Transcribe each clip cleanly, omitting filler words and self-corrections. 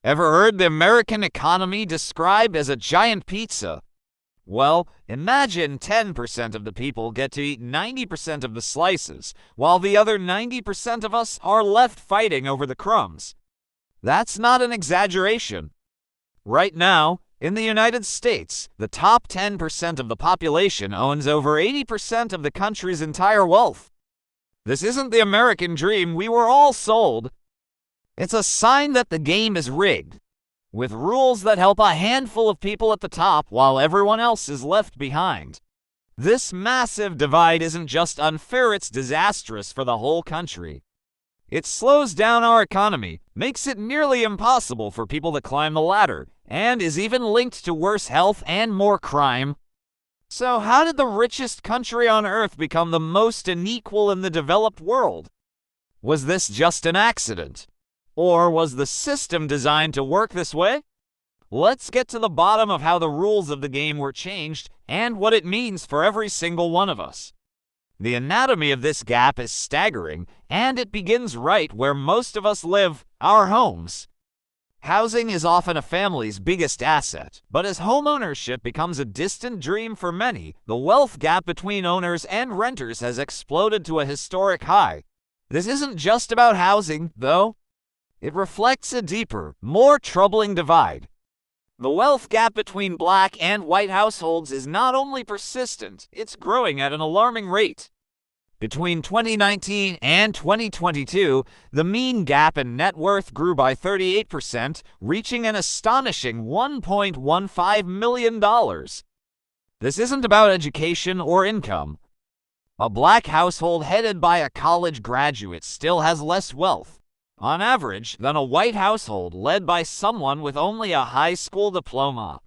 Ever heard the American economy described as a giant pizza? Well, imagine 10% of the people get to eat 90% of the slices, while the other 90% of us are left fighting over the crumbs. That's not an exaggeration. Right now, in the United States, the top 10% of the population owns over 80% of the country's entire wealth. This isn't the American dream we were all sold. It's a sign that the game is rigged, with rules that help a handful of people at the top while everyone else is left behind. This massive divide isn't just unfair, it's disastrous for the whole country. It slows down our economy, makes it nearly impossible for people to climb the ladder, and is even linked to worse health and more crime. So how did the richest country on earth become the most unequal in the developed world? Was this just an accident? Or was the system designed to work this way? Let's get to the bottom of how the rules of the game were changed and what it means for every single one of us. The anatomy of this gap is staggering, and it begins right where most of us live, our homes. Housing is often a family's biggest asset, but as homeownership becomes a distant dream for many, the wealth gap between owners and renters has exploded to a historic high. This isn't just about housing, though. It reflects a deeper, more troubling divide. The wealth gap between black and white households is not only persistent, it's growing at an alarming rate. Between 2019 and 2022, the mean gap in net worth grew by 38%, reaching an astonishing $1.15 million. This isn't about education or income. A black household headed by a college graduate still has less wealth, on average, than a white household led by someone with only a high school diploma.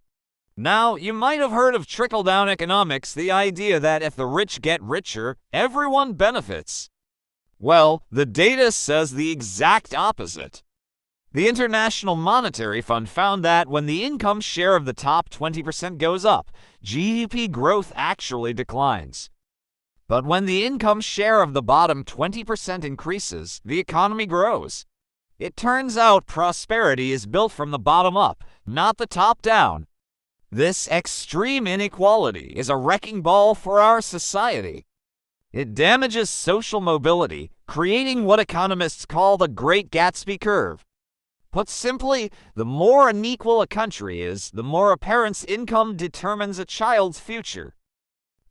Now, you might have heard of trickle-down economics, the idea that if the rich get richer, everyone benefits. Well, the data says the exact opposite. The International Monetary Fund found that when the income share of the top 20% goes up, GDP growth actually declines. But when the income share of the bottom 20% increases, the economy grows. It turns out prosperity is built from the bottom up, not the top down. This extreme inequality is a wrecking ball for our society. It damages social mobility, creating what economists call the Great Gatsby curve. Put simply, the more unequal a country is, the more a parent's income determines a child's future.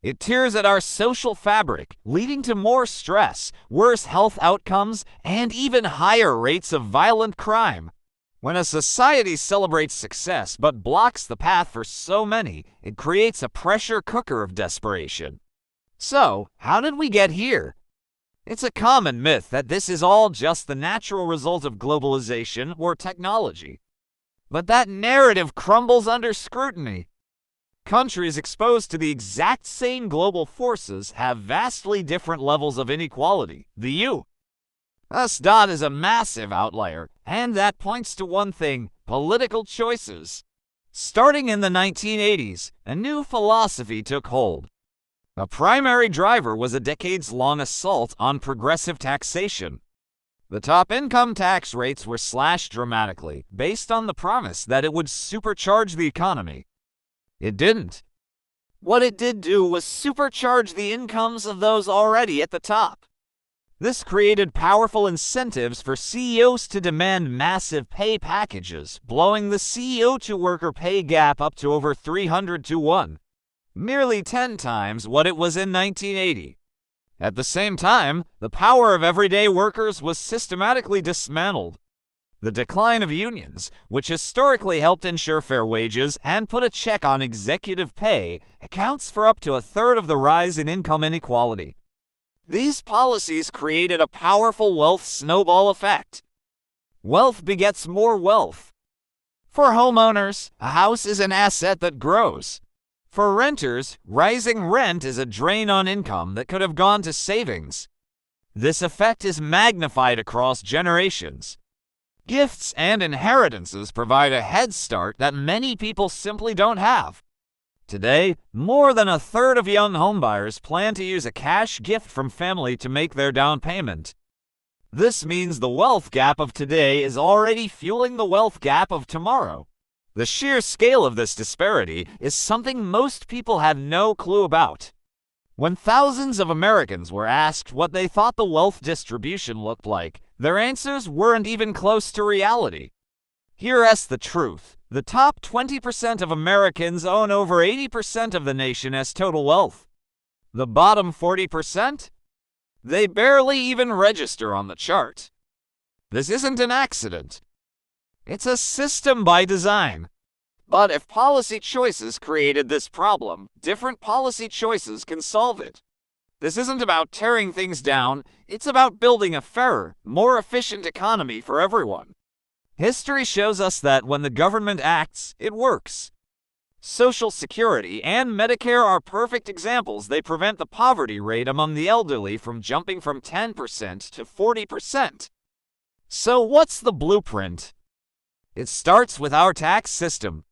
It tears at our social fabric, leading to more stress, worse health outcomes, and even higher rates of violent crime. When a society celebrates success but blocks the path for so many, it creates a pressure cooker of desperation. So, how did we get here? It's a common myth that this is all just the natural result of globalization or technology. But that narrative crumbles under scrutiny. Countries exposed to the exact same global forces have vastly different levels of inequality. The U.S. is a massive outlier, and that points to one thing: political choices. Starting in the 1980s, a new philosophy took hold. A primary driver was a decades-long assault on progressive taxation. The top income tax rates were slashed dramatically, based on the promise that it would supercharge the economy. It didn't. What it did do was supercharge the incomes of those already at the top. This created powerful incentives for CEOs to demand massive pay packages, blowing the CEO-to-worker pay gap up to over 300 to 1, merely 10 times what it was in 1980. At the same time, the power of everyday workers was systematically dismantled. The decline of unions, which historically helped ensure fair wages and put a check on executive pay, accounts for up to a third of the rise in income inequality. These policies created a powerful wealth snowball effect. Wealth begets more wealth. For homeowners, a house is an asset that grows. For renters, rising rent is a drain on income that could have gone to savings. This effect is magnified across generations. Gifts and inheritances provide a head start that many people simply don't have. Today, more than a third of young homebuyers plan to use a cash gift from family to make their down payment. This means the wealth gap of today is already fueling the wealth gap of tomorrow. The sheer scale of this disparity is something most people have no clue about. When thousands of Americans were asked what they thought the wealth distribution looked like, their answers weren't even close to reality. Here's the truth. The top 20% of Americans own over 80% of the nation's total wealth. The bottom 40%? They barely even register on the chart. This isn't an accident. It's a system by design. But if policy choices created this problem, different policy choices can solve it. This isn't about tearing things down, it's about building a fairer, more efficient economy for everyone. History shows us that when the government acts, it works. Social Security and Medicare are perfect examples. They prevent the poverty rate among the elderly from jumping from 10% to 40%. So what's the blueprint? It starts with our tax system.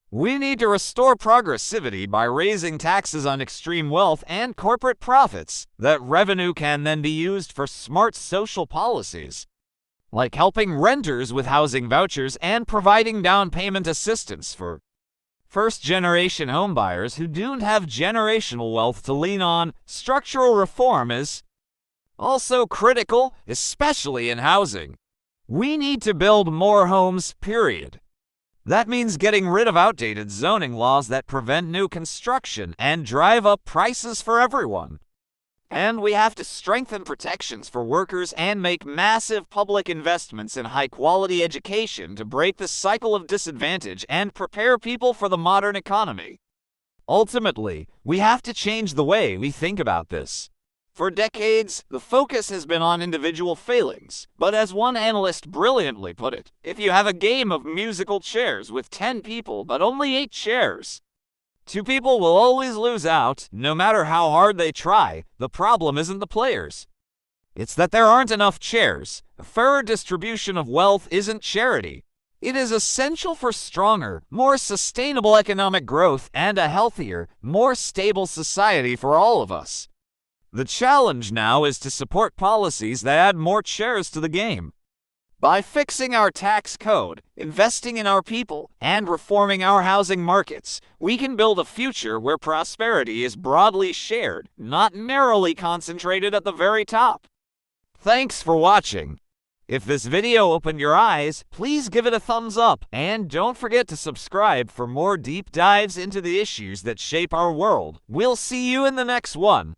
We need to restore progressivity by raising taxes on extreme wealth and corporate profits. That revenue can then be used for smart social policies, like helping renters with housing vouchers and providing down payment assistance for first-generation homebuyers who don't have generational wealth to lean on. Structural reform is also critical, especially in housing. We need to build more homes, period. That means getting rid of outdated zoning laws that prevent new construction and drive up prices for everyone. And we have to strengthen protections for workers and make massive public investments in high-quality education to break the cycle of disadvantage and prepare people for the modern economy. Ultimately, we have to change the way we think about this. For decades, the focus has been on individual failings, but as one analyst brilliantly put it, if you have a game of musical chairs with 10 people but only 8 chairs, 2 people will always lose out, no matter how hard they try. The problem isn't the players. It's that there aren't enough chairs. A fairer distribution of wealth isn't charity. It is essential for stronger, more sustainable economic growth and a healthier, more stable society for all of us. The challenge now is to support policies that add more chairs to the game. By fixing our tax code, investing in our people, and reforming our housing markets, we can build a future where prosperity is broadly shared, not narrowly concentrated at the very top. Thanks for watching. If this video opened your eyes, please give it a thumbs up, and don't forget to subscribe for more deep dives into the issues that shape our world. We'll see you in the next one.